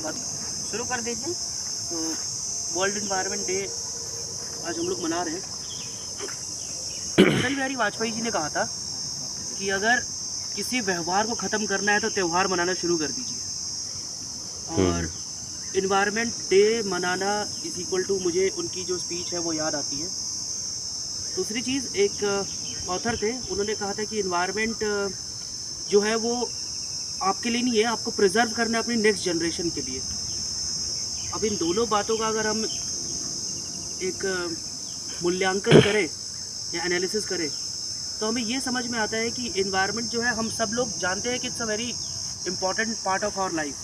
बात शुरू कर देते हैं। तो वर्ल्ड एनवायरनमेंट डे आज हम लोग मना रहे हैं। अटल बिहारी वाजपेयी जी ने कहा था कि अगर किसी व्यवहार को ख़त्म करना है तो त्यौहार मनाना शुरू कर दीजिए। और इन्वायरमेंट डे मनाना इज़ इक्वल टू, मुझे उनकी जो स्पीच है वो याद आती है। दूसरी चीज़, एक ऑथर थे, उन्होंने कहा था कि इन्वायरमेंट जो है वो आपके लिए नहीं है, आपको प्रिजर्व करना है अपनी नेक्स्ट जनरेशन के लिए। अब इन दोनों बातों का अगर हम एक मूल्यांकन करें या एनालिसिस करें तो हमें ये समझ में आता है कि इन्वायरमेंट जो है, हम सब लोग जानते हैं कि it's a very important part of our life,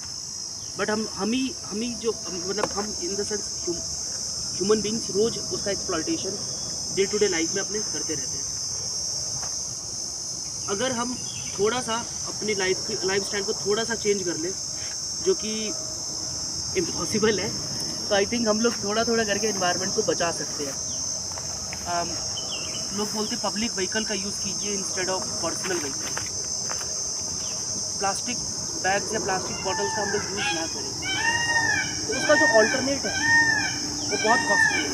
but हम ही जो मतलब हम in the sense human beings रोज़ उसका exploitation day to day life में अपने करते रहते हैं। अगर हम थोड़ा सा अपनी लाइफ स्टाइल को थोड़ा सा चेंज कर लें, जो कि इम्पॉसिबल है, तो आई थिंक हम लोग थोड़ा थोड़ा करके इन्वायरमेंट को बचा सकते हैं। लोग बोलते हैं पब्लिक व्हीकल का यूज़ कीजिए instead of personal vehicle. Plastic bags या प्लास्टिक बॉटल्स का हम लोग यूज़ ना करें। तो उसका जो ऑल्टरनेट है वो बहुत कॉस्टली है,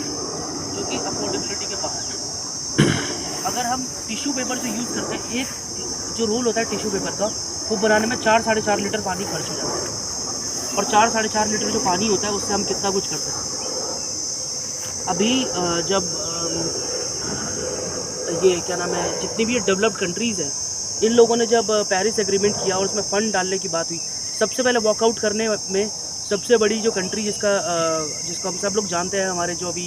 जो कि अफोर्डेबिलिटी के बाहर है। अगर हम टिश्यू पेपर जो यूज़ करते हैं, एक जो रोल होता है टिश्यू पेपर का, वो बनाने में 4-4.5 लीटर पानी खर्च हो जाता है। और 4-4.5 लीटर जो पानी होता है उससे हम कितना कुछ कर सकते हैं। अभी जब ये क्या नाम है, जितनी भी डेवलप्ड कंट्रीज़ हैं, इन लोगों ने जब पेरिस एग्रीमेंट किया और उसमें फ़ंड डालने की बात हुई, सबसे पहले वॉकआउट करने में सबसे बड़ी जो कंट्री जिसको हम सब लोग जानते हैं, हमारे जो अभी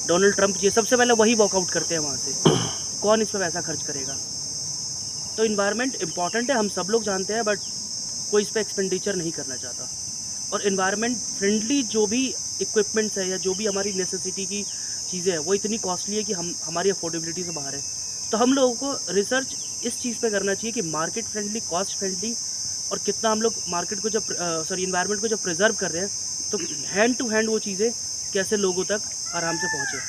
डोनाल्ड ट्रंप जी, सबसे पहले वही वॉकआउट करते हैं वहाँ से। कौन इस पर पैसा खर्च करेगा? तो इन्वायरमेंट इम्पॉर्टेंट है, हम सब लोग जानते हैं, बट कोई इस पर एक्सपेंडिचर नहीं करना चाहता। और इन्वायरमेंट फ्रेंडली जो भी इक्विपमेंट्स है या जो भी हमारी नेसेसिटी की चीज़ें हैं, वो इतनी कॉस्टली है कि हमारी अफोर्डेबिलिटी से बाहर है। तो हम लोगों को रिसर्च इस चीज़ पे करना चाहिए कि मार्केट फ्रेंडली, कॉस्ट फ्रेंडली, और कितना हम लोग मार्केट को जब इन्वायरमेंट को जब प्रिजर्व कर रहे हैं, तो हैंड टू हैंड वो चीज़ें कैसे लोगों तक आराम से पहुँचे।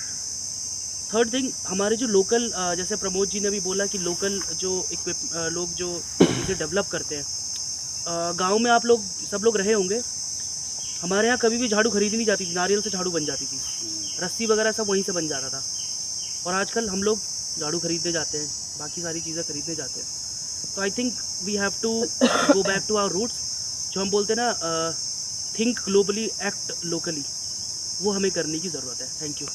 थर्ड थिंग, हमारे जो लोकल, जैसे प्रमोद जी ने भी बोला कि लोकल जो लोग जो चीज़ें डेवलप करते हैं, गाँव में आप लोग सब लोग रहे होंगे, हमारे यहाँ कभी भी झाड़ू खरीदी नहीं जाती थी, नारियल से झाड़ू बन जाती थी, रस्सी वगैरह सब वहीं से बन जाता था। और आजकल हम लोग झाड़ू खरीदने जाते हैं, बाकी सारी चीज़ें खरीदने जाते हैं। तो I think we have to go back to our roots. जो हम बोलते हैं ना, थिंक ग्लोबली, एक्ट लोकली, वो हमें करने की ज़रूरत है। Thank you.